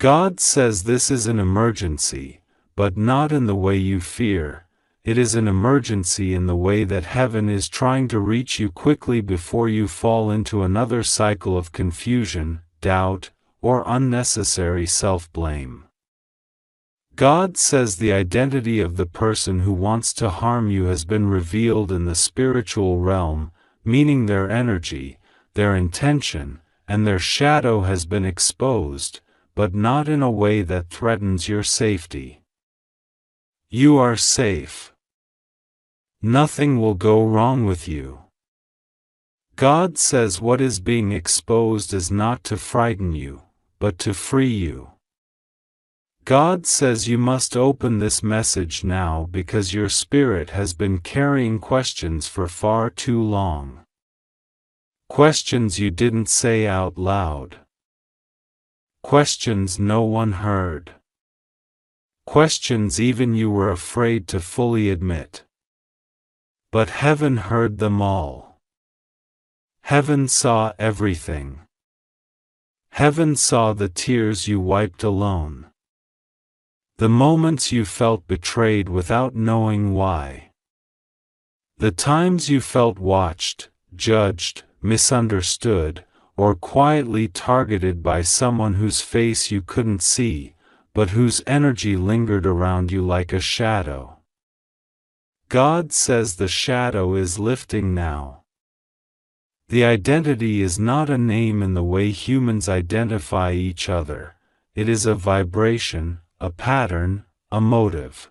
God says this is an emergency, but not in the way you fear. It is an emergency in the way that heaven is trying to reach you quickly before you fall into another cycle of confusion, doubt, or unnecessary self-blame. God says the identity of the person who wants to harm you has been revealed in the spiritual realm, meaning their energy, their intention, and their shadow has been exposed, but not in a way that threatens your safety. You are safe. Nothing will go wrong with you. God says what is being exposed is not to frighten you, but to free you. God says you must open this message now because your spirit has been carrying questions for far too long. Questions you didn't say out loud. Questions no one heard. Questions even you were afraid to fully admit. But heaven heard them all. Heaven saw everything. Heaven saw the tears you wiped alone. The moments you felt betrayed without knowing why. The times you felt watched, judged, misunderstood, or quietly targeted by someone whose face you couldn't see, but whose energy lingered around you like a shadow. God says the shadow is lifting now. The identity is not a name in the way humans identify each other. It is a vibration, a pattern, a motive.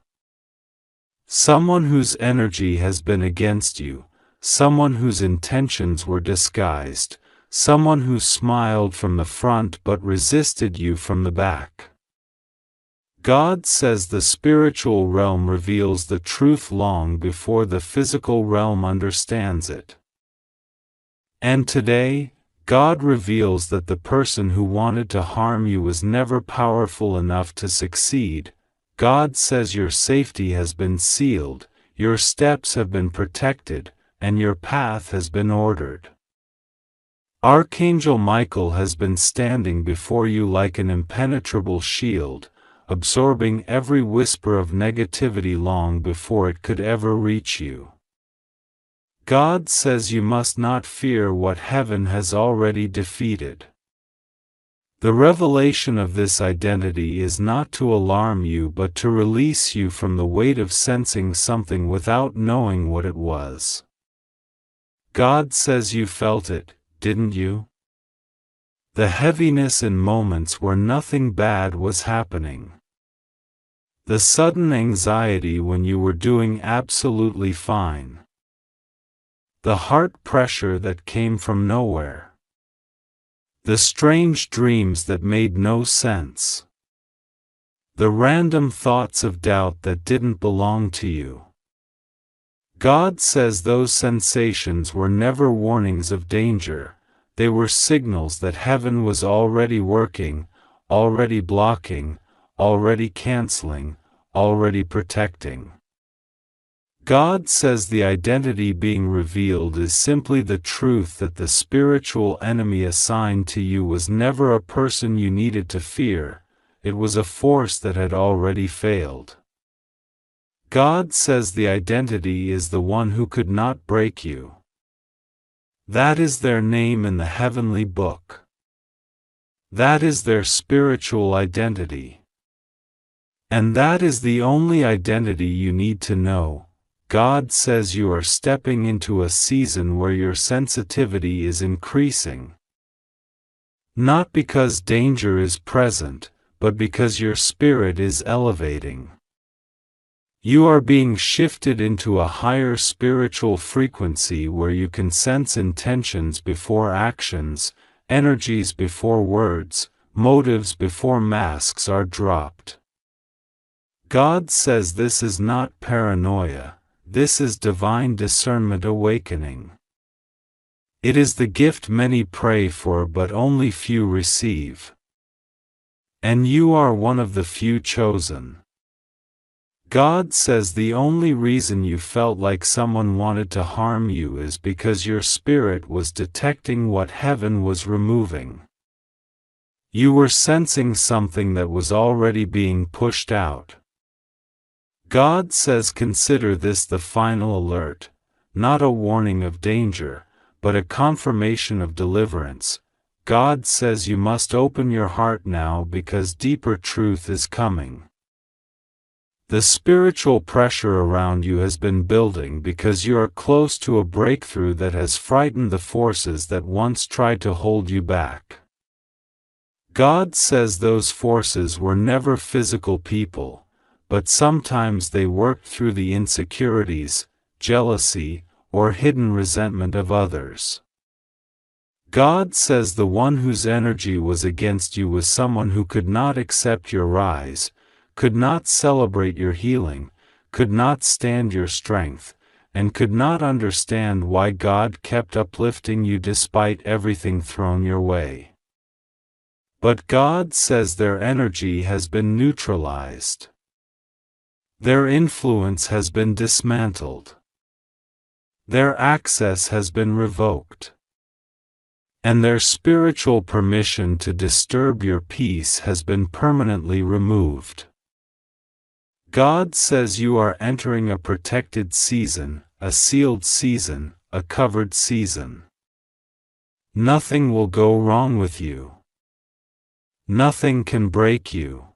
Someone whose energy has been against you, someone whose intentions were disguised, someone who smiled from the front but resisted you from the back. God says the spiritual realm reveals the truth long before the physical realm understands it. And today, God reveals that the person who wanted to harm you was never powerful enough to succeed. God says your safety has been sealed, your steps have been protected, and your path has been ordered. Archangel Michael has been standing before you like an impenetrable shield, absorbing every whisper of negativity long before it could ever reach you. God says you must not fear what heaven has already defeated. The revelation of this identity is not to alarm you but to release you from the weight of sensing something without knowing what it was. God says you felt it, didn't you? The heaviness in moments where nothing bad was happening. The sudden anxiety when you were doing absolutely fine. The heart pressure that came from nowhere. The strange dreams that made no sense. The random thoughts of doubt that didn't belong to you. God says those sensations were never warnings of danger, they were signals that heaven was already working, already blocking, already canceling, already protecting. God says the identity being revealed is simply the truth that the spiritual enemy assigned to you was never a person you needed to fear, it was a force that had already failed. God says the identity is the one who could not break you. That is their name in the heavenly book. That is their spiritual identity. And that is the only identity you need to know. God says you are stepping into a season where your sensitivity is increasing. Not because danger is present, but because your spirit is elevating. You are being shifted into a higher spiritual frequency where you can sense intentions before actions, energies before words, motives before masks are dropped. God says this is not paranoia. This is divine discernment awakening. It is the gift many pray for but only few receive. And you are one of the few chosen. God says the only reason you felt like someone wanted to harm you is because your spirit was detecting what heaven was removing. You were sensing something that was already being pushed out. God says consider this the final alert, not a warning of danger, but a confirmation of deliverance. God says you must open your heart now because deeper truth is coming. The spiritual pressure around you has been building because you are close to a breakthrough that has frightened the forces that once tried to hold you back. God says those forces were never physical people, but sometimes they worked through the insecurities, jealousy, or hidden resentment of others. God says the one whose energy was against you was someone who could not accept your rise, could not celebrate your healing, could not stand your strength, and could not understand why God kept uplifting you despite everything thrown your way. But God says their energy has been neutralized. Their influence has been dismantled. Their access has been revoked. And their spiritual permission to disturb your peace has been permanently removed. God says you are entering a protected season, a sealed season, a covered season. Nothing will go wrong with you. Nothing can break you.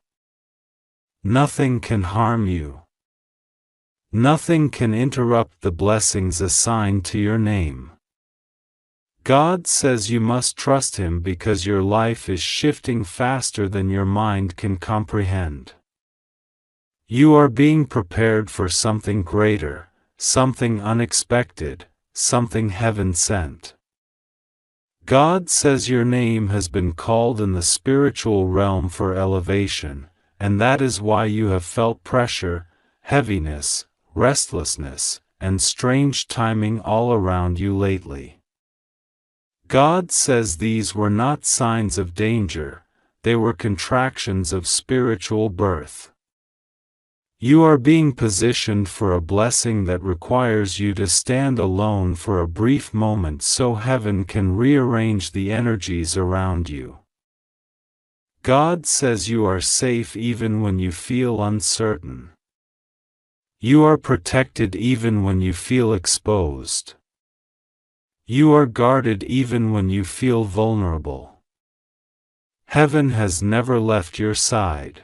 Nothing can harm you. Nothing can interrupt the blessings assigned to your name. God says you must trust Him because your life is shifting faster than your mind can comprehend. You are being prepared for something greater, something unexpected, something heaven sent. God says your name has been called in the spiritual realm for elevation, and that is why you have felt pressure, heaviness, restlessness, and strange timing all around you lately. God says these were not signs of danger, they were contractions of spiritual birth. You are being positioned for a blessing that requires you to stand alone for a brief moment so heaven can rearrange the energies around you. God says you are safe even when you feel uncertain. You are protected even when you feel exposed. You are guarded even when you feel vulnerable. Heaven has never left your side.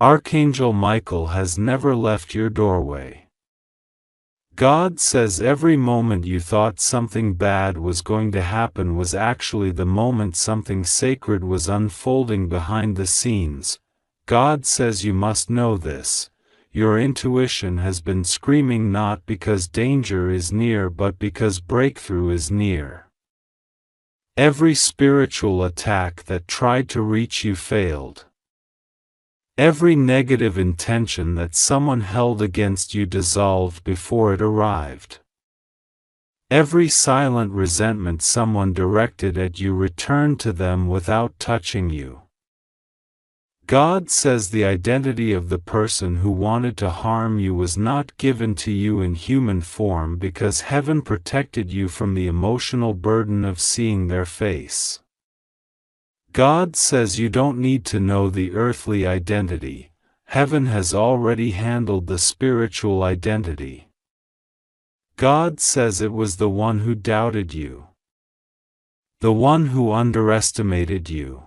Archangel Michael has never left your doorway. God says every moment you thought something bad was going to happen was actually the moment something sacred was unfolding behind the scenes. God says you must know this. Your intuition has been screaming not because danger is near but because breakthrough is near. Every spiritual attack that tried to reach you failed. Every negative intention that someone held against you dissolved before it arrived. Every silent resentment someone directed at you returned to them without touching you. God says the identity of the person who wanted to harm you was not given to you in human form because heaven protected you from the emotional burden of seeing their face. God says you don't need to know the earthly identity. Heaven has already handled the spiritual identity. God says it was the one who doubted you. The one who underestimated you.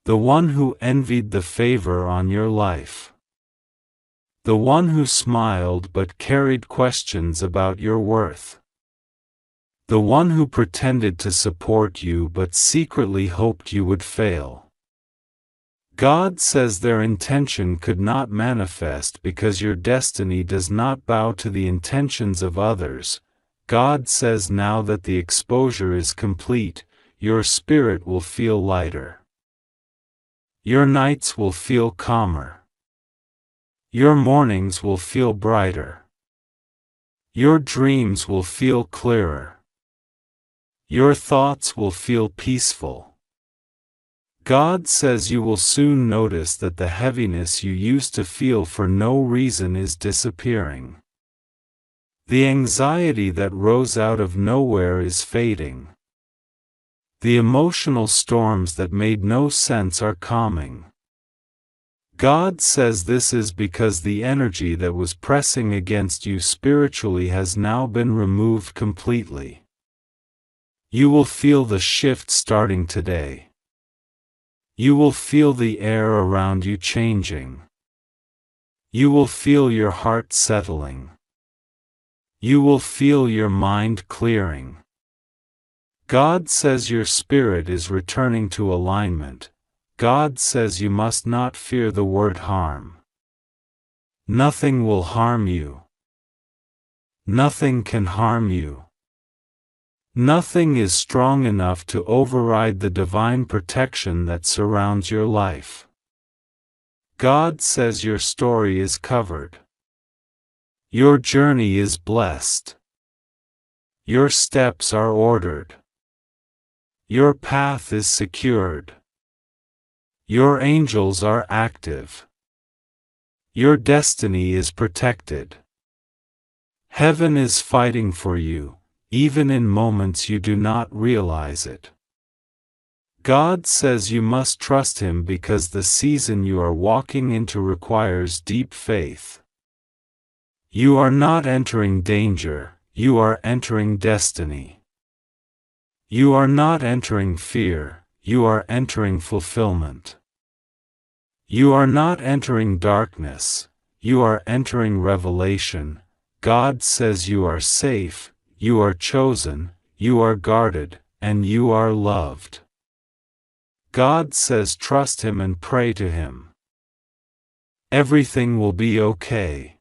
The one who envied the favor on your life. The one who smiled but carried questions about your worth. The one who pretended to support you but secretly hoped you would fail. God says their intention could not manifest because your destiny does not bow to the intentions of others. God says now that the exposure is complete, your spirit will feel lighter. Your nights will feel calmer. Your mornings will feel brighter. Your dreams will feel clearer. Your thoughts will feel peaceful. God says you will soon notice that the heaviness you used to feel for no reason is disappearing. The anxiety that rose out of nowhere is fading. The emotional storms that made no sense are calming. God says this is because the energy that was pressing against you spiritually has now been removed completely. You will feel the shift starting today. You will feel the air around you changing. You will feel your heart settling. You will feel your mind clearing. God says your spirit is returning to alignment. God says you must not fear the word harm. Nothing will harm you. Nothing can harm you. Nothing is strong enough to override the divine protection that surrounds your life. God says your story is covered. Your journey is blessed. Your steps are ordered. Your path is secured. Your angels are active. Your destiny is protected. Heaven is fighting for you, even in moments you do not realize it. God says you must trust Him because the season you are walking into requires deep faith. You are not entering danger, you are entering destiny. You are not entering fear, you are entering fulfillment. You are not entering darkness, you are entering revelation. God says you are safe, you are chosen, you are guarded, and you are loved. God says trust Him and pray to Him. Everything will be okay.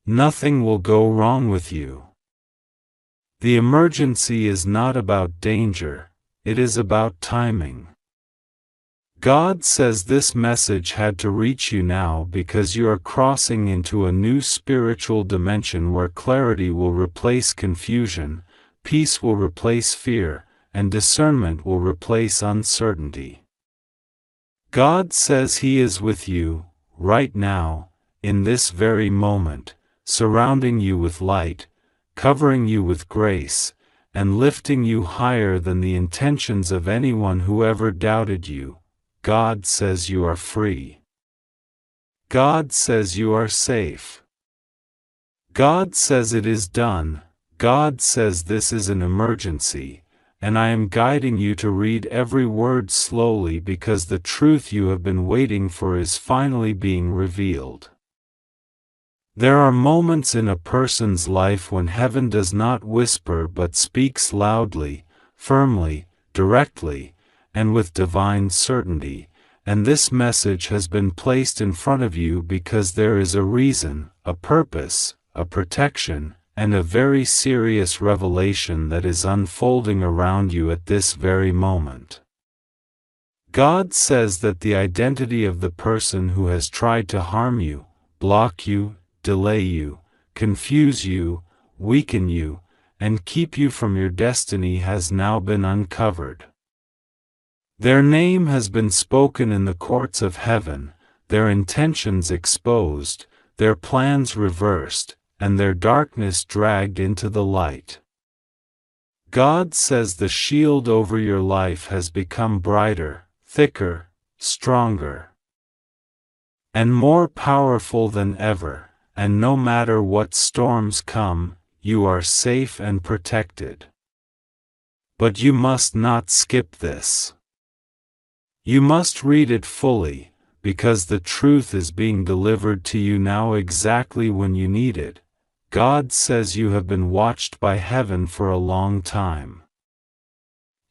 Nothing will go wrong with you. The emergency is not about danger, it is about timing. God says this message had to reach you now because you are crossing into a new spiritual dimension where clarity will replace confusion, peace will replace fear, and discernment will replace uncertainty. God says He is with you, right now, in this very moment, surrounding you with light, covering you with grace, and lifting you higher than the intentions of anyone who ever doubted you. God says you are free. God says you are safe. God says it is done. God says this is an emergency, and I am guiding you to read every word slowly because the truth you have been waiting for is finally being revealed. There are moments in a person's life when heaven does not whisper but speaks loudly, firmly, directly, and with divine certainty, and this message has been placed in front of you because there is a reason, a purpose, a protection, and a very serious revelation that is unfolding around you at this very moment. God says that the identity of the person who has tried to harm you, block you, delay you, confuse you, weaken you, and keep you from your destiny has now been uncovered. Their name has been spoken in the courts of heaven, their intentions exposed, their plans reversed, and their darkness dragged into the light. God says the shield over your life has become brighter, thicker, stronger, and more powerful than ever, and no matter what storms come, you are safe and protected. But you must not skip this. You must read it fully, because the truth is being delivered to you now exactly when you need it. God says you have been watched by heaven for a long time.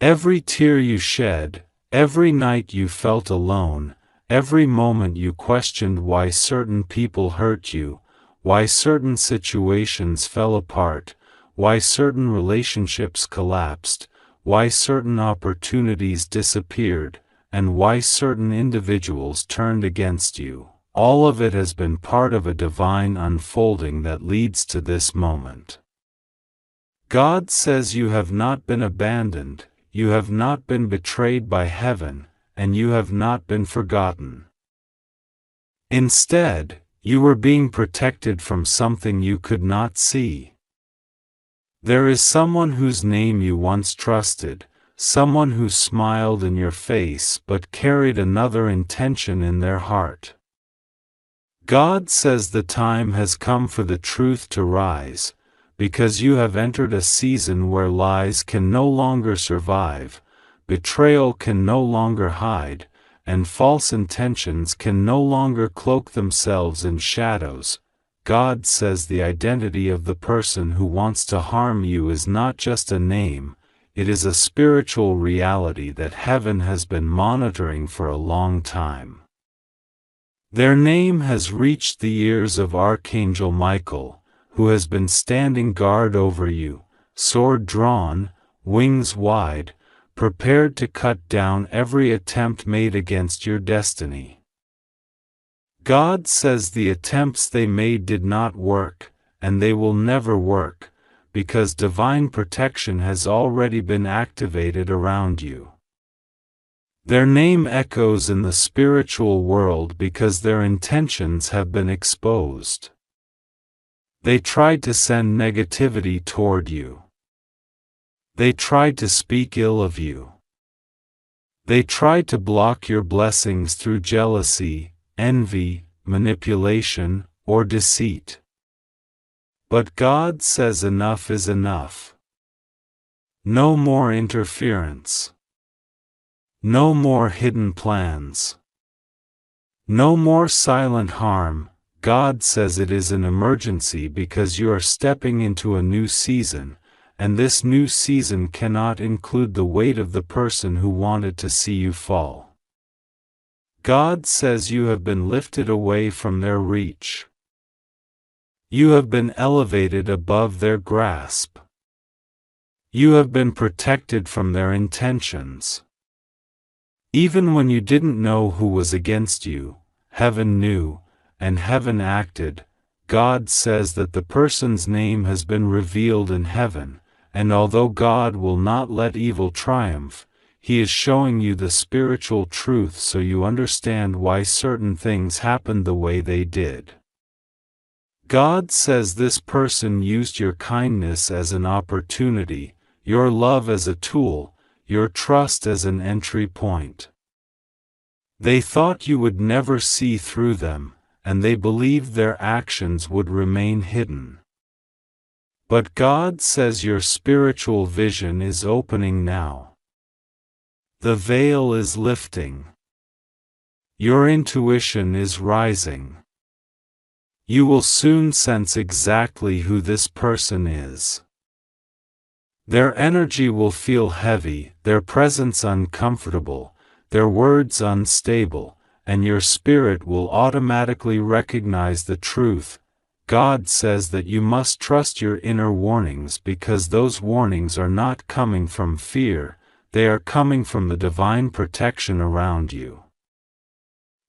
Every tear you shed, every night you felt alone, every moment you questioned why certain people hurt you, why certain situations fell apart, why certain relationships collapsed, why certain opportunities disappeared, and why certain individuals turned against you. All of it has been part of a divine unfolding that leads to this moment. God says you have not been abandoned, you have not been betrayed by heaven, and you have not been forgotten. Instead, you were being protected from something you could not see. There is someone whose name you once trusted, someone who smiled in your face but carried another intention in their heart. God says the time has come for the truth to rise, because you have entered a season where lies can no longer survive, betrayal can no longer hide, and false intentions can no longer cloak themselves in shadows. God says the identity of the person who wants to harm you is not just a name, it is a spiritual reality that heaven has been monitoring for a long time. Their name has reached the ears of Archangel Michael, who has been standing guard over you, sword drawn, wings wide, prepared to cut down every attempt made against your destiny. God says the attempts they made did not work, and they will never work, because divine protection has already been activated around you. Their name echoes in the spiritual world because their intentions have been exposed. They tried to send negativity toward you. They tried to speak ill of you. They tried to block your blessings through jealousy, envy, manipulation, or deceit. But God says enough is enough. No more interference. No more hidden plans. No more silent harm. God says it is an emergency because you are stepping into a new season, and this new season cannot include the weight of the person who wanted to see you fall. God says you have been lifted away from their reach. You have been elevated above their grasp. You have been protected from their intentions. Even when you didn't know who was against you, heaven knew, and heaven acted. God says that the person's name has been revealed in heaven, and although God will not let evil triumph, He is showing you the spiritual truth so you understand why certain things happened the way they did. God says this person used your kindness as an opportunity, your love as a tool, your trust as an entry point. They thought you would never see through them, and they believed their actions would remain hidden. But God says your spiritual vision is opening now. The veil is lifting. Your intuition is rising. You will soon sense exactly who this person is. Their energy will feel heavy, their presence uncomfortable, their words unstable, and your spirit will automatically recognize the truth. God says that you must trust your inner warnings because those warnings are not coming from fear, they are coming from the divine protection around you.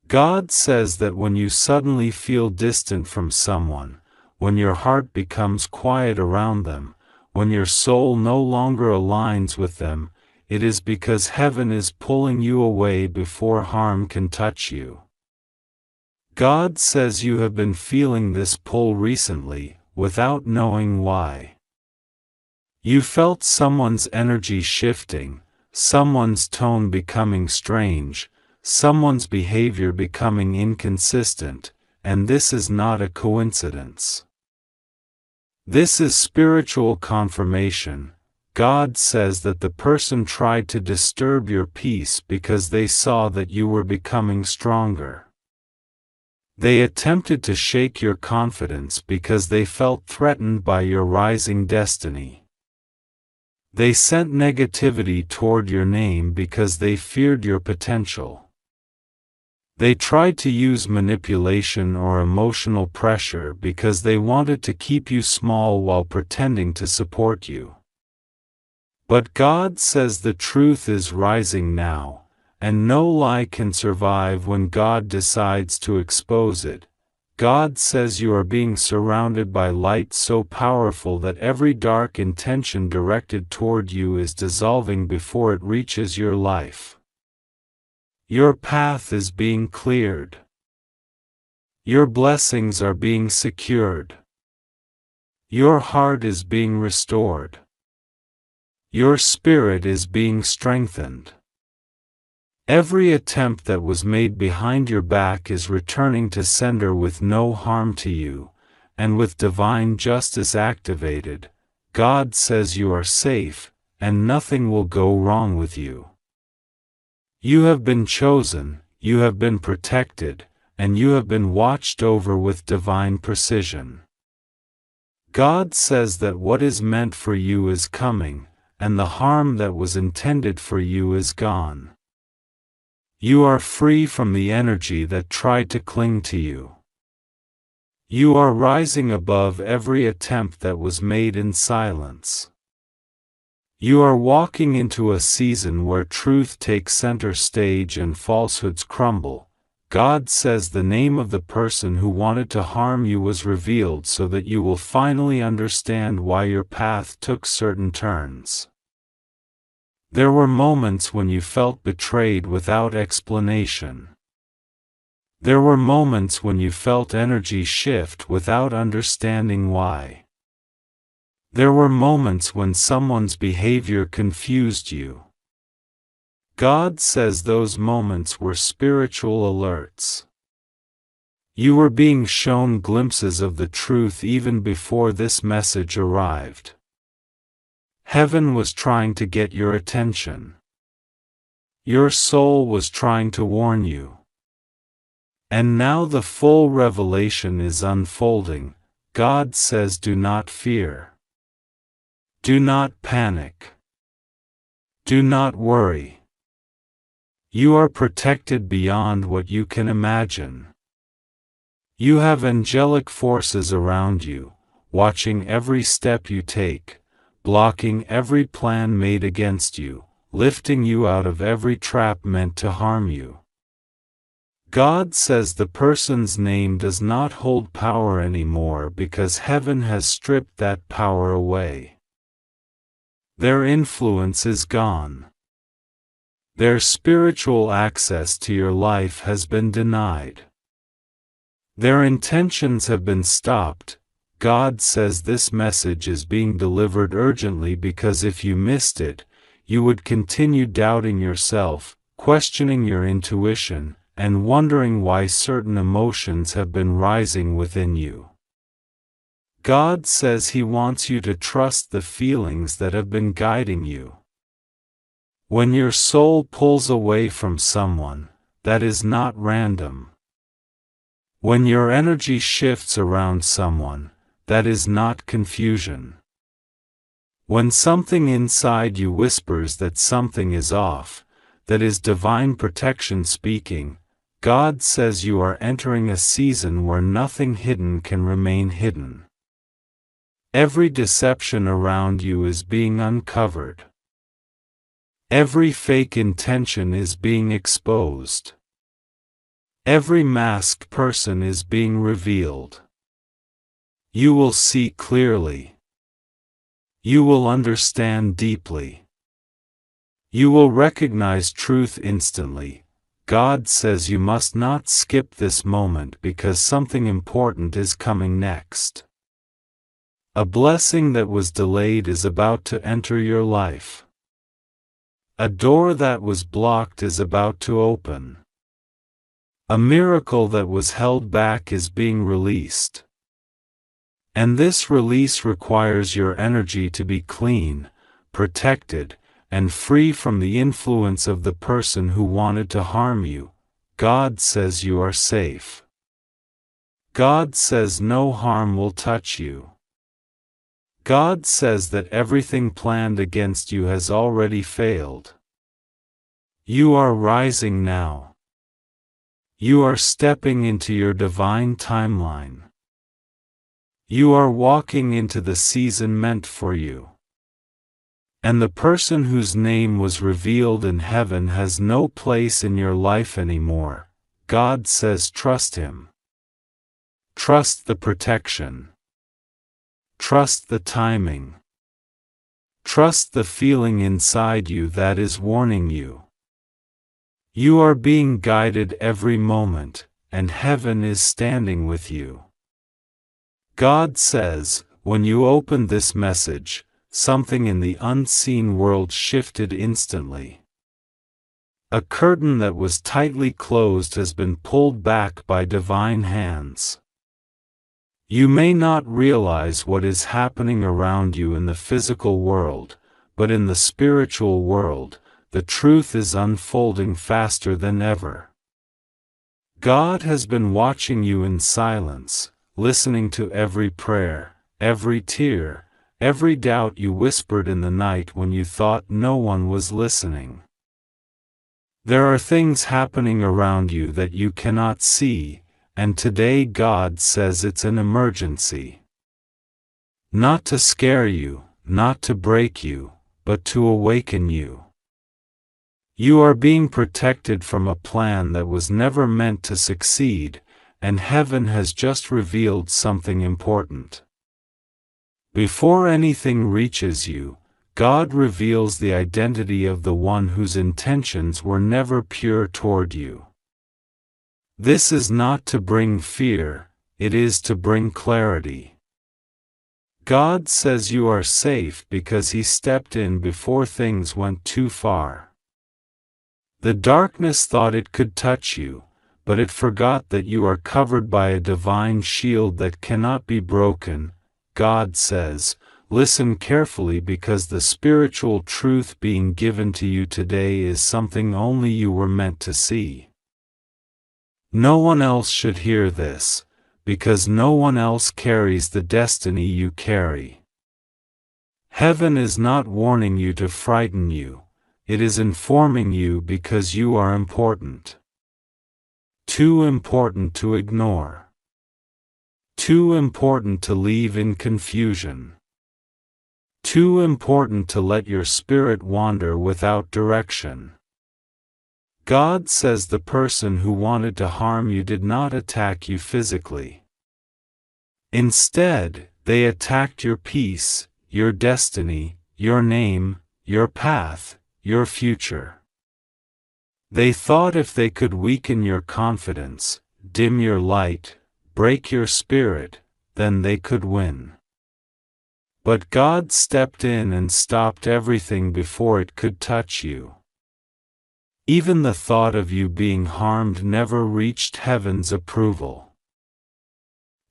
God says that when you suddenly feel distant from someone, when your heart becomes quiet around them, when your soul no longer aligns with them, it is because heaven is pulling you away before harm can touch you. God says you have been feeling this pull recently, without knowing why. You felt someone's energy shifting, someone's tone becoming strange, someone's behavior becoming inconsistent, and this is not a coincidence. This is spiritual confirmation. God says that the person tried to disturb your peace because they saw that you were becoming stronger. They attempted to shake your confidence because they felt threatened by your rising destiny. They sent negativity toward your name because they feared your potential. They tried to use manipulation or emotional pressure because they wanted to keep you small while pretending to support you. But God says the truth is rising now, and no lie can survive when God decides to expose it. God says you are being surrounded by light so powerful that every dark intention directed toward you is dissolving before it reaches your life. Your path is being cleared. Your blessings are being secured. Your heart is being restored. Your spirit is being strengthened. Every attempt that was made behind your back is returning to sender with no harm to you, and with divine justice activated, God says you are safe, and nothing will go wrong with you. You have been chosen, you have been protected, and you have been watched over with divine precision. God says that what is meant for you is coming, and the harm that was intended for you is gone. You are free from the energy that tried to cling to you. You are rising above every attempt that was made in silence. You are walking into a season where truth takes center stage and falsehoods crumble. God says the name of the person who wanted to harm you was revealed so that you will finally understand why your path took certain turns. There were moments when you felt betrayed without explanation. There were moments when you felt energy shift without understanding why. There were moments when someone's behavior confused you. God says those moments were spiritual alerts. You were being shown glimpses of the truth even before this message arrived. Heaven was trying to get your attention. Your soul was trying to warn you. And now the full revelation is unfolding. God says, do not fear. Do not panic. Do not worry. You are protected beyond what you can imagine. You have angelic forces around you, watching every step you take, blocking every plan made against you, lifting you out of every trap meant to harm you. God says the person's name does not hold power anymore because heaven has stripped that power away. Their influence is gone. Their spiritual access to your life has been denied. Their intentions have been stopped. God says this message is being delivered urgently because if you missed it, you would continue doubting yourself, questioning your intuition, and wondering why certain emotions have been rising within you. God says He wants you to trust the feelings that have been guiding you. When your soul pulls away from someone, that is not random. When your energy shifts around someone, that is not confusion. When something inside you whispers that something is off, that is divine protection speaking. God says you are entering a season where nothing hidden can remain hidden. Every deception around you is being uncovered. Every fake intention is being exposed. Every masked person is being revealed. You will see clearly. You will understand deeply. You will recognize truth instantly. God says you must not skip this moment because something important is coming next. A blessing that was delayed is about to enter your life. A door that was blocked is about to open. A miracle that was held back is being released. And this release requires your energy to be clean, protected, and free from the influence of the person who wanted to harm you. God says you are safe. God says no harm will touch you. God says that everything planned against you has already failed. You are rising now. You are stepping into your divine timeline. You are walking into the season meant for you. And the person whose name was revealed in heaven has no place in your life anymore. God says trust Him. Trust the protection. Trust the timing. Trust the feeling inside you that is warning you. You are being guided every moment, and heaven is standing with you. God says, when you open this message, something in the unseen world shifted instantly. A curtain that was tightly closed has been pulled back by divine hands. You may not realize what is happening around you in the physical world, but in the spiritual world, the truth is unfolding faster than ever. God has been watching you in silence, listening to every prayer, every tear, every doubt you whispered in the night when you thought no one was listening. There are things happening around you that you cannot see, and today God says it's an emergency. Not to scare you, not to break you, but to awaken you. You are being protected from a plan that was never meant to succeed, and heaven has just revealed something important. Before anything reaches you, God reveals the identity of the one whose intentions were never pure toward you. This is not to bring fear, it is to bring clarity. God says you are safe because He stepped in before things went too far. The darkness thought it could touch you, but it forgot that you are covered by a divine shield that cannot be broken. God says, listen carefully because the spiritual truth being given to you today is something only you were meant to see. No one else should hear this, because no one else carries the destiny you carry. Heaven is not warning you to frighten you, it is informing you because you are important. Too important to ignore. Too important to leave in confusion. Too important to let your spirit wander without direction. God says the person who wanted to harm you did not attack you physically. Instead, they attacked your peace, your destiny, your name, your path, your future. They thought if they could weaken your confidence, dim your light, break your spirit, then they could win. But God stepped in and stopped everything before it could touch you. Even the thought of you being harmed never reached heaven's approval.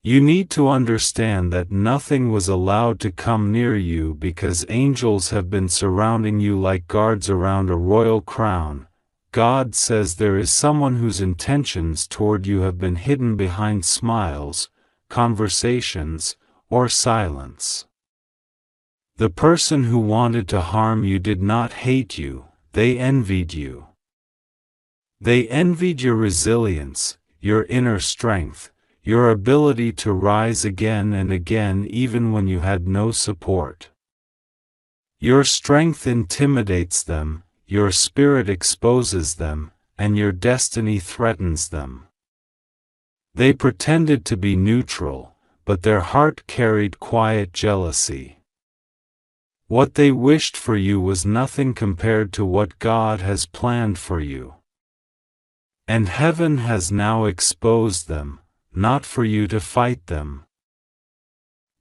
You need to understand that nothing was allowed to come near you because angels have been surrounding you like guards around a royal crown. God says there is someone whose intentions toward you have been hidden behind smiles, conversations, or silence. The person who wanted to harm you did not hate you, they envied you. They envied your resilience, your inner strength, your ability to rise again and again even when you had no support. Your strength intimidates them, your spirit exposes them, and your destiny threatens them. They pretended to be neutral, but their heart carried quiet jealousy. What they wished for you was nothing compared to what God has planned for you. And heaven has now exposed them, not for you to fight them.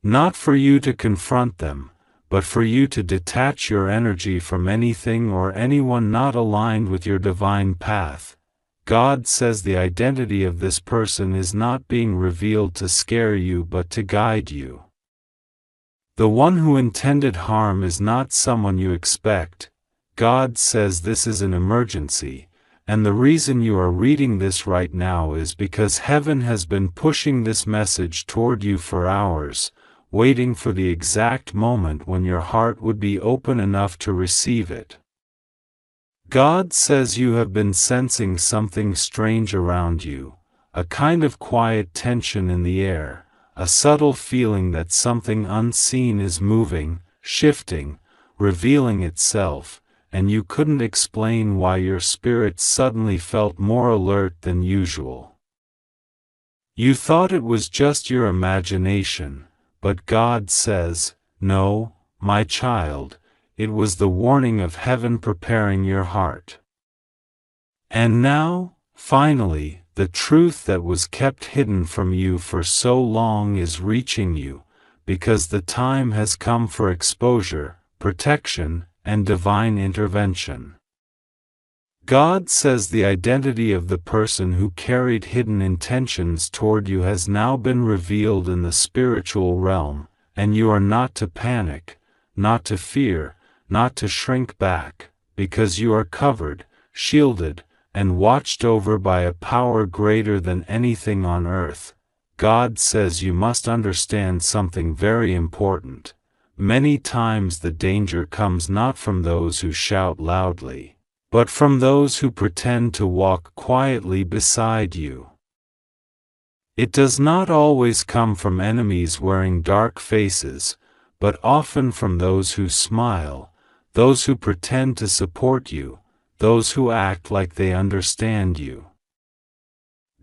Not for you to confront them, but for you to detach your energy from anything or anyone not aligned with your divine path. God says the identity of this person is not being revealed to scare you but to guide you. The one who intended harm is not someone you expect. God says this is an emergency. And the reason you are reading this right now is because heaven has been pushing this message toward you for hours, waiting for the exact moment when your heart would be open enough to receive it. God says you have been sensing something strange around you, a kind of quiet tension in the air, a subtle feeling that something unseen is moving, shifting, revealing itself, and you couldn't explain why your spirit suddenly felt more alert than usual. You thought it was just your imagination, but God says, no, my child, it was the warning of heaven preparing your heart. And now, finally, the truth that was kept hidden from you for so long is reaching you, because the time has come for exposure, protection, and divine intervention. God says the identity of the person who carried hidden intentions toward you has now been revealed in the spiritual realm, and you are not to panic, not to fear, not to shrink back, because you are covered, shielded, and watched over by a power greater than anything on earth. God says you must understand something very important. Many times the danger comes not from those who shout loudly, but from those who pretend to walk quietly beside you. It does not always come from enemies wearing dark faces, but often from those who smile, those who pretend to support you, those who act like they understand you.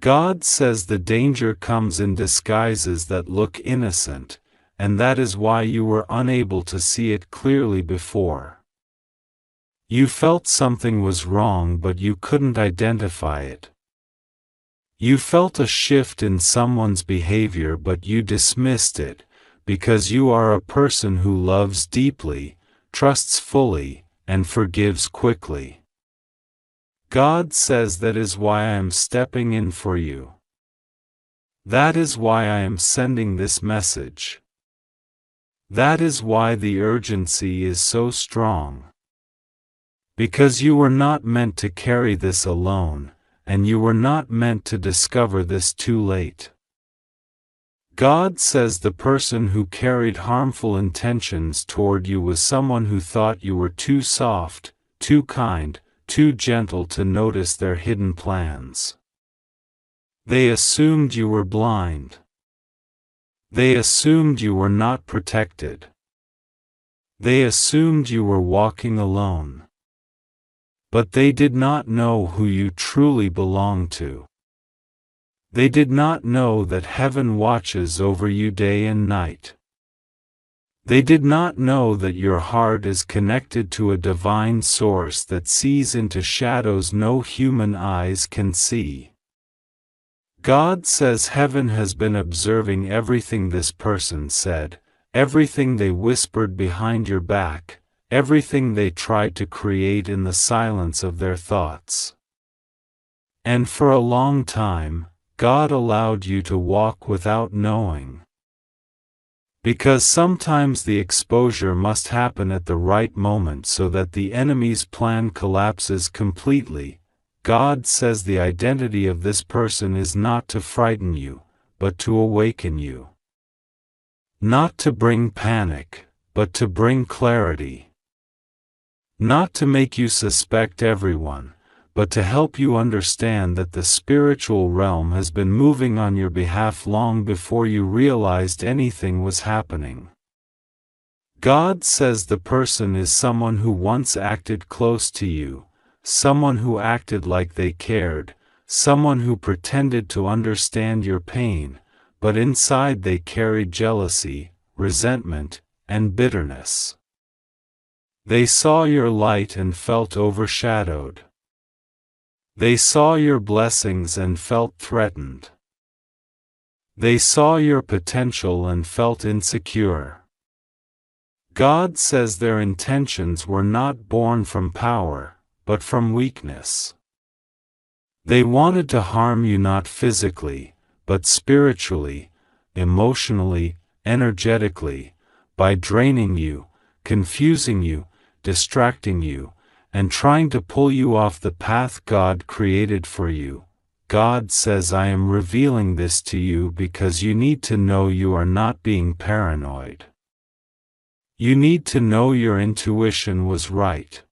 God says the danger comes in disguises that look innocent, and that is why you were unable to see it clearly before. You felt something was wrong but you couldn't identify it. You felt a shift in someone's behavior but you dismissed it, because you are a person who loves deeply, trusts fully, and forgives quickly. God says that is why I am stepping in for you. That is why I am sending this message. That is why the urgency is so strong. Because you were not meant to carry this alone, and you were not meant to discover this too late. God says the person who carried harmful intentions toward you was someone who thought you were too soft, too kind, too gentle to notice their hidden plans. They assumed you were blind. They assumed you were not protected. They assumed you were walking alone. But they did not know who you truly belonged to. They did not know that heaven watches over you day and night. They did not know that your heart is connected to a divine source that sees into shadows no human eyes can see. God says heaven has been observing everything this person said, everything they whispered behind your back, everything they tried to create in the silence of their thoughts. And for a long time, God allowed you to walk without knowing. Because sometimes the exposure must happen at the right moment so that the enemy's plan collapses completely. God says the identity of this person is not to frighten you, but to awaken you. Not to bring panic, but to bring clarity. Not to make you suspect everyone, but to help you understand that the spiritual realm has been moving on your behalf long before you realized anything was happening. God says the person is someone who once acted close to you, someone who acted like they cared, someone who pretended to understand your pain, but inside they carried jealousy, resentment, and bitterness. They saw your light and felt overshadowed. They saw your blessings and felt threatened. They saw your potential and felt insecure. God says their intentions were not born from power, but from weakness. They wanted to harm you not physically, but spiritually, emotionally, energetically, by draining you, confusing you, distracting you, and trying to pull you off the path God created for you. God says I am revealing this to you because you need to know you are not being paranoid. You need to know your intuition was right.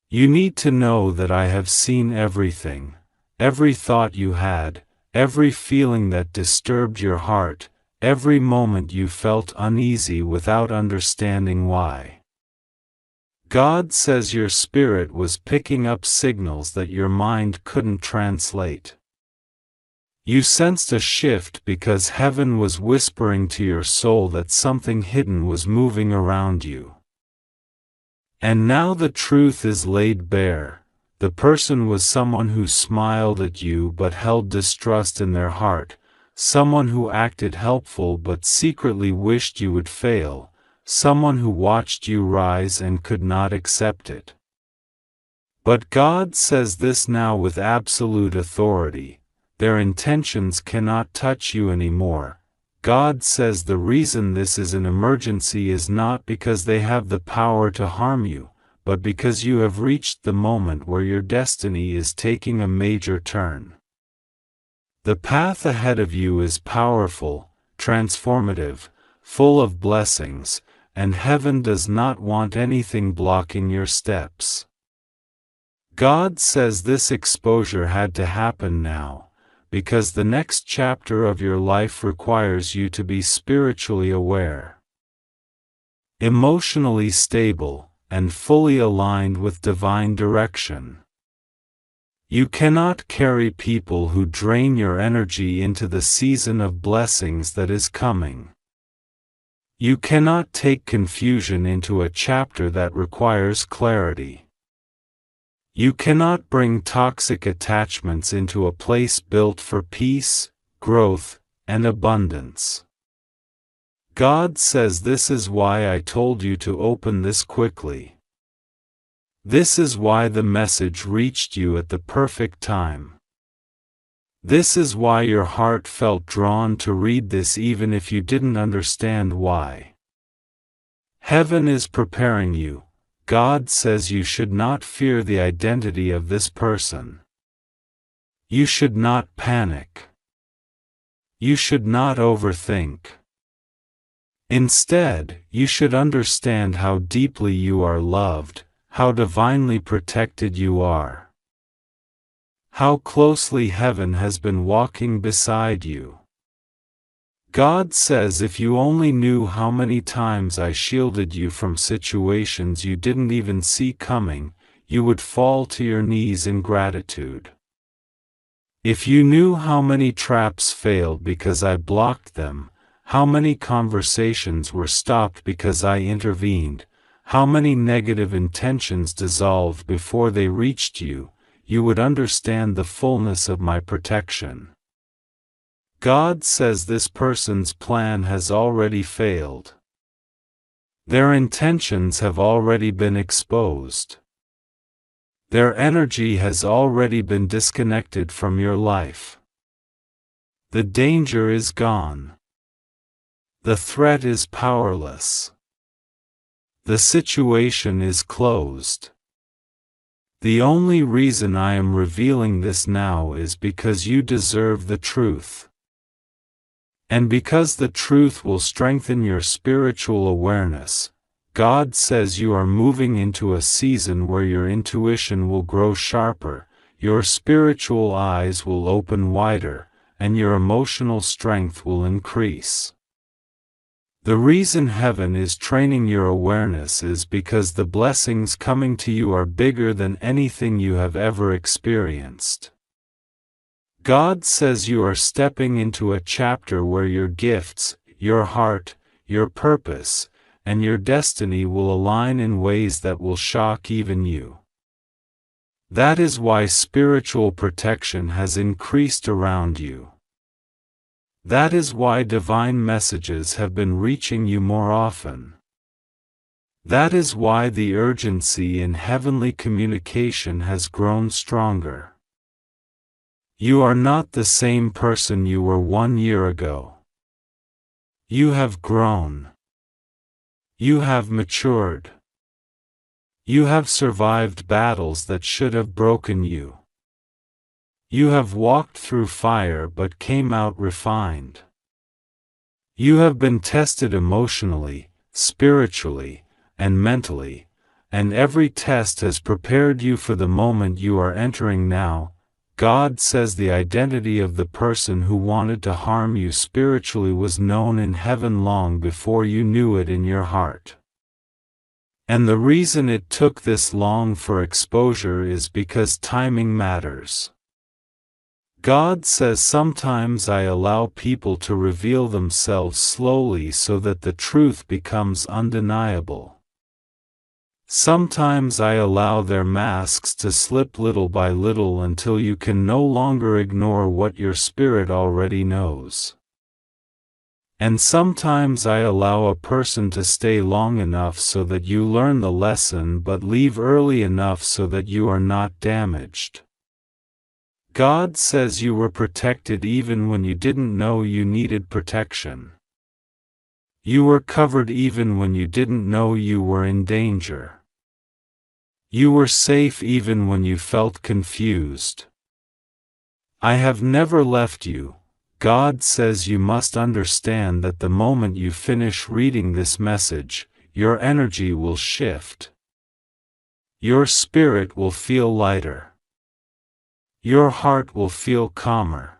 You need to know that I have seen everything, every thought you had, every feeling that disturbed your heart, every moment you felt uneasy without understanding why. God says your spirit was picking up signals that your mind couldn't translate. You sensed a shift because heaven was whispering to your soul that something hidden was moving around you. And now the truth is laid bare. The person was someone who smiled at you but held distrust in their heart, someone who acted helpful but secretly wished you would fail, someone who watched you rise and could not accept it. But God says this now with absolute authority: their intentions cannot touch you anymore. God says the reason this is an emergency is not because they have the power to harm you, but because you have reached the moment where your destiny is taking a major turn. The path ahead of you is powerful, transformative, full of blessings, and heaven does not want anything blocking your steps. God says this exposure had to happen now, because the next chapter of your life requires you to be spiritually aware, emotionally stable, and fully aligned with divine direction. You cannot carry people who drain your energy into the season of blessings that is coming. You cannot take confusion into a chapter that requires clarity. You cannot bring toxic attachments into a place built for peace, growth, and abundance. God says this is why I told you to open this quickly. This is why the message reached you at the perfect time. This is why your heart felt drawn to read this even if you didn't understand why. Heaven is preparing you. God says you should not fear the identity of this person. You should not panic. You should not overthink. Instead, you should understand how deeply you are loved, how divinely protected you are, how closely heaven has been walking beside you. God says if you only knew how many times I shielded you from situations you didn't even see coming, you would fall to your knees in gratitude. If you knew how many traps failed because I blocked them, how many conversations were stopped because I intervened, how many negative intentions dissolved before they reached you, you would understand the fullness of my protection. God says this person's plan has already failed. Their intentions have already been exposed. Their energy has already been disconnected from your life. The danger is gone. The threat is powerless. The situation is closed. The only reason I am revealing this now is because you deserve the truth. And because the truth will strengthen your spiritual awareness, God says you are moving into a season where your intuition will grow sharper, your spiritual eyes will open wider, and your emotional strength will increase. The reason heaven is training your awareness is because the blessings coming to you are bigger than anything you have ever experienced. God says you are stepping into a chapter where your gifts, your heart, your purpose, and your destiny will align in ways that will shock even you. That is why spiritual protection has increased around you. That is why divine messages have been reaching you more often. That is why the urgency in heavenly communication has grown stronger. You are not the same person you were 1 year ago. You have grown. You have matured. You have survived battles that should have broken you. You have walked through fire but came out refined. You have been tested emotionally, spiritually, and mentally, and every test has prepared you for the moment you are entering now. God says the identity of the person who wanted to harm you spiritually was known in heaven long before you knew it in your heart. And the reason it took this long for exposure is because timing matters. God says sometimes I allow people to reveal themselves slowly so that the truth becomes undeniable. Sometimes I allow their masks to slip little by little until you can no longer ignore what your spirit already knows. And sometimes I allow a person to stay long enough so that you learn the lesson but leave early enough so that you are not damaged. God says you were protected even when you didn't know you needed protection. You were covered even when you didn't know you were in danger. You were safe even when you felt confused. I have never left you. God says you must understand that the moment you finish reading this message, your energy will shift. Your spirit will feel lighter. Your heart will feel calmer.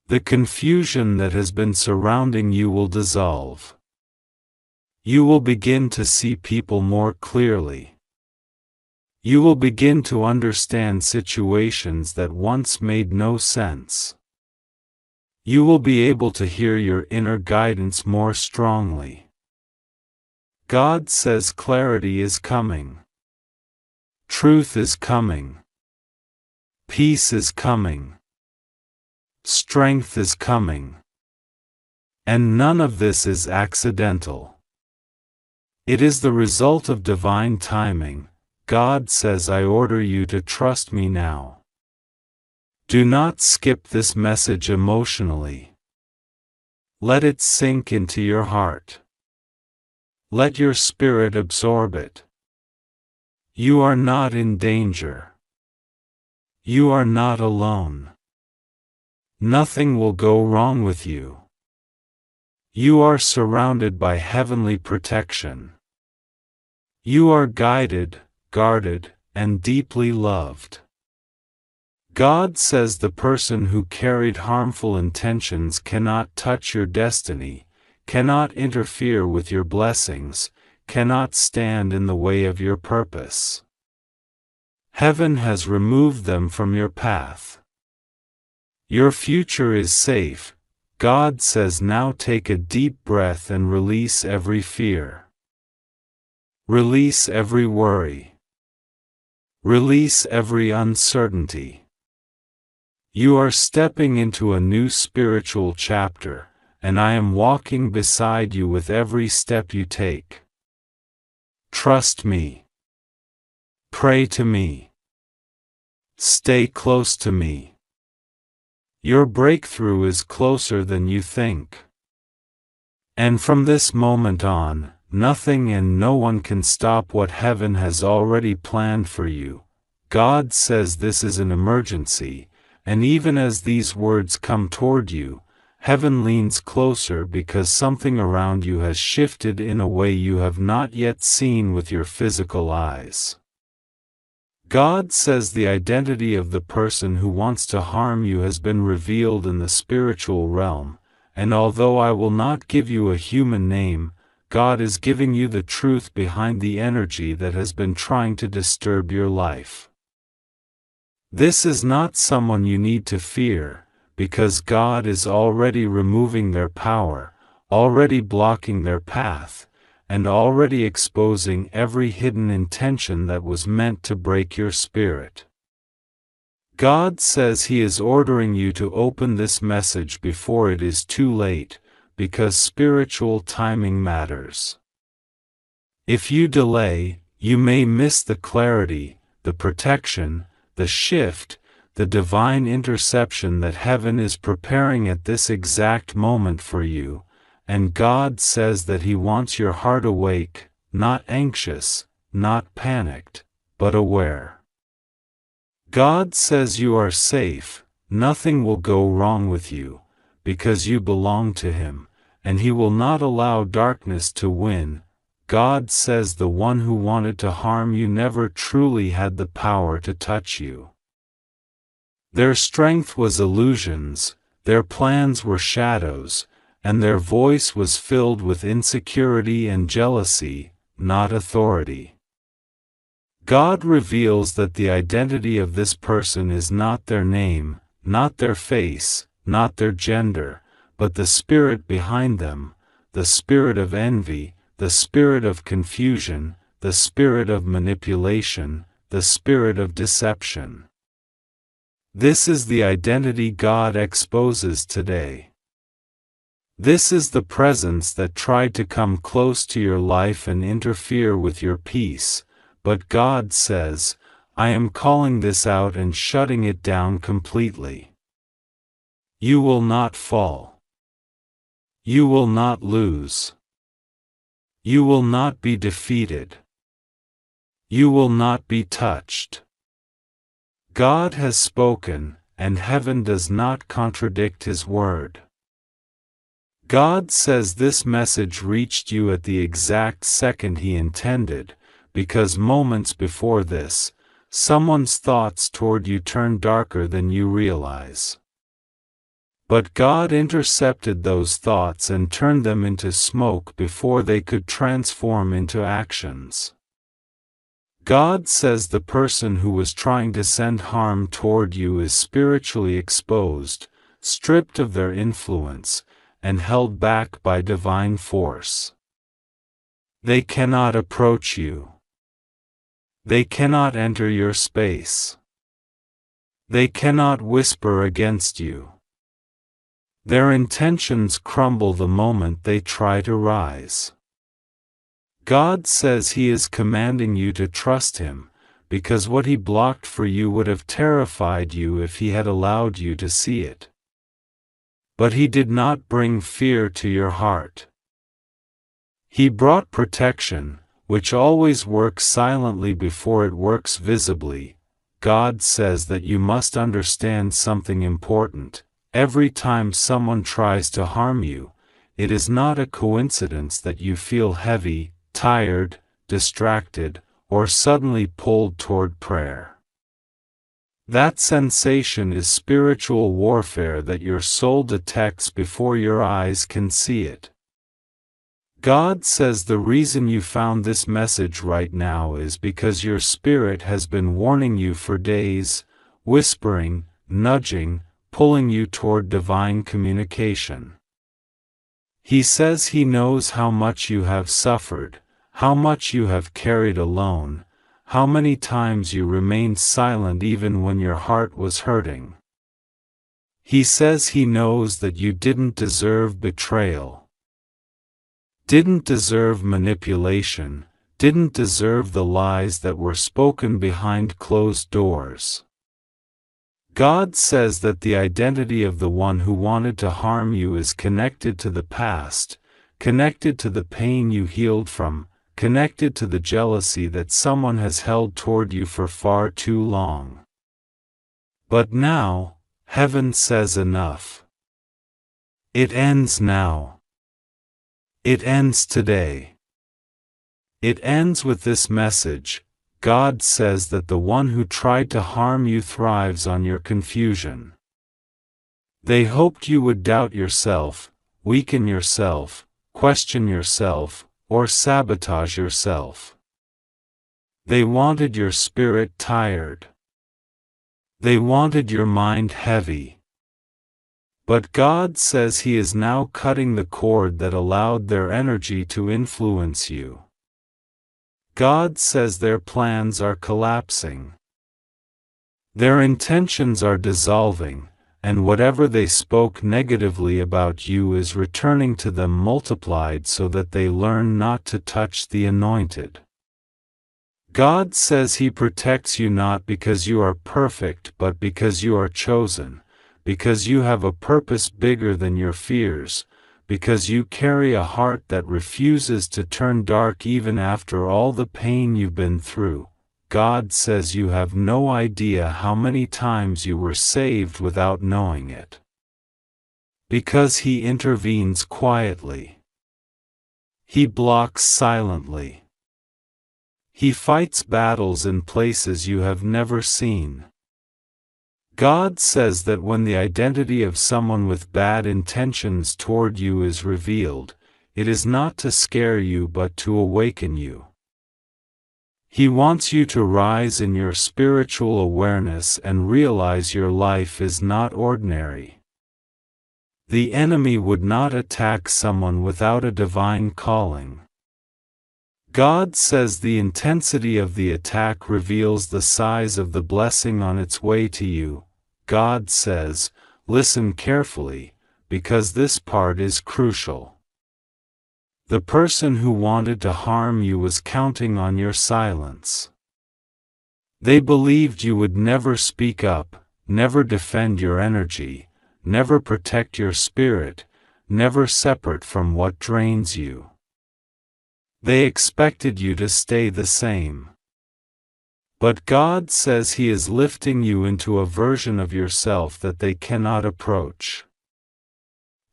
The confusion that has been surrounding you will dissolve. You will begin to see people more clearly. You will begin to understand situations that once made no sense. You will be able to hear your inner guidance more strongly. God says clarity is coming. Truth is coming. Peace is coming. Strength is coming. And none of this is accidental. It is the result of divine timing. God says I order you to trust me now. Do not skip this message emotionally. Let it sink into your heart. Let your spirit absorb it. You are not in danger. You are not alone. Nothing will go wrong with you. You are surrounded by heavenly protection. You are guided, guarded, and deeply loved. God says the person who carried harmful intentions cannot touch your destiny, cannot interfere with your blessings, cannot stand in the way of your purpose. Heaven has removed them from your path. Your future is safe. God says now take a deep breath and release every fear. Release every worry. Release every uncertainty. You are stepping into a new spiritual chapter, and I am walking beside you with every step you take. Trust me. Pray to me. Stay close to me. Your breakthrough is closer than you think. And from this moment on, nothing and no one can stop what heaven has already planned for you. God says this is an emergency, and even as these words come toward you, heaven leans closer because something around you has shifted in a way you have not yet seen with your physical eyes. God says the identity of the person who wants to harm you has been revealed in the spiritual realm, and although I will not give you a human name, God is giving you the truth behind the energy that has been trying to disturb your life. This is not someone you need to fear, because God is already removing their power, already blocking their path, and already exposing every hidden intention that was meant to break your spirit. God says He is ordering you to open this message before it is too late, because spiritual timing matters. If you delay, you may miss the clarity, the protection, the shift, the divine interception that heaven is preparing at this exact moment for you, and God says that He wants your heart awake, not anxious, not panicked, but aware. God says you are safe, nothing will go wrong with you, because you belong to Him, and He will not allow darkness to win. God says the one who wanted to harm you never truly had the power to touch you. Their strength was illusions, their plans were shadows, and their voice was filled with insecurity and jealousy, not authority. God reveals that the identity of this person is not their name, not their face, not their gender, but the spirit behind them, the spirit of envy, the spirit of confusion, the spirit of manipulation, the spirit of deception. This is the identity God exposes today. This is the presence that tried to come close to your life and interfere with your peace, but God says, I am calling this out and shutting it down completely. You will not fall. You will not lose. You will not be defeated. You will not be touched. God has spoken, and heaven does not contradict His word. God says this message reached you at the exact second He intended, because moments before this, someone's thoughts toward you turned darker than you realize. But God intercepted those thoughts and turned them into smoke before they could transform into actions. God says the person who was trying to send harm toward you is spiritually exposed, stripped of their influence, and held back by divine force. They cannot approach you. They cannot enter your space. They cannot whisper against you. Their intentions crumble the moment they try to rise. God says He is commanding you to trust Him, because what He blocked for you would have terrified you if He had allowed you to see it. But He did not bring fear to your heart. He brought protection, which always works silently before it works visibly. God says that you must understand something important. Every time someone tries to harm you, it is not a coincidence that you feel heavy, tired, distracted, or suddenly pulled toward prayer. That sensation is spiritual warfare that your soul detects before your eyes can see it. God says the reason you found this message right now is because your spirit has been warning you for days, whispering, nudging, pulling you toward divine communication. He says He knows how much you have suffered, how much you have carried alone, how many times you remained silent even when your heart was hurting. He says He knows that you didn't deserve betrayal, didn't deserve manipulation, didn't deserve the lies that were spoken behind closed doors. God says that the identity of the one who wanted to harm you is connected to the past, connected to the pain you healed from, connected to the jealousy that someone has held toward you for far too long. But now, heaven says enough. It ends now. It ends today. It ends with this message. God says that the one who tried to harm you thrives on your confusion. They hoped you would doubt yourself, weaken yourself, question yourself, or sabotage yourself. They wanted your spirit tired. They wanted your mind heavy. But God says He is now cutting the cord that allowed their energy to influence you. God says their plans are collapsing. Their intentions are dissolving, and whatever they spoke negatively about you is returning to them multiplied so that they learn not to touch the anointed. God says He protects you not because you are perfect but because you are chosen, because you have a purpose bigger than your fears, because you carry a heart that refuses to turn dark even after all the pain you've been through. God says you have no idea how many times you were saved without knowing it. Because He intervenes quietly. He blocks silently. He fights battles in places you have never seen. God says that when the identity of someone with bad intentions toward you is revealed, it is not to scare you but to awaken you. He wants you to rise in your spiritual awareness and realize your life is not ordinary. The enemy would not attack someone without a divine calling. God says the intensity of the attack reveals the size of the blessing on its way to you. God says, listen carefully, because this part is crucial. The person who wanted to harm you was counting on your silence. They believed you would never speak up, never defend your energy, never protect your spirit, never separate from what drains you. They expected you to stay the same. But God says He is lifting you into a version of yourself that they cannot approach.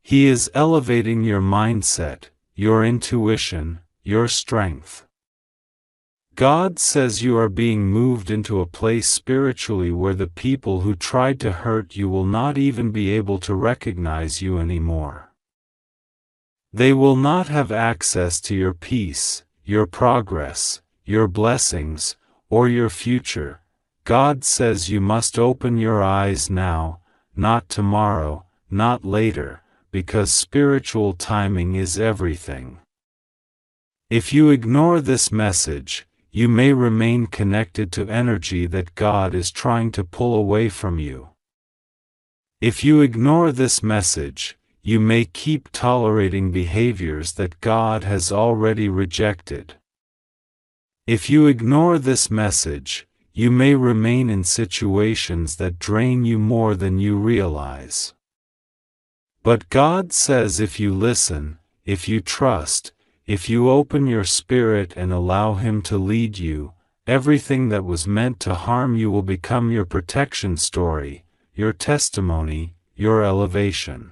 He is elevating your mindset, your intuition, your strength. God says you are being moved into a place spiritually where the people who tried to hurt you will not even be able to recognize you anymore. They will not have access to your peace, your progress, your blessings, or your future. God says you must open your eyes now, not tomorrow, not later, because spiritual timing is everything. If you ignore this message, you may remain connected to energy that God is trying to pull away from you. If you ignore this message, you may keep tolerating behaviors that God has already rejected. If you ignore this message, you may remain in situations that drain you more than you realize. But God says if you listen, if you trust, if you open your spirit and allow Him to lead you, everything that was meant to harm you will become your protection story, your testimony, your elevation.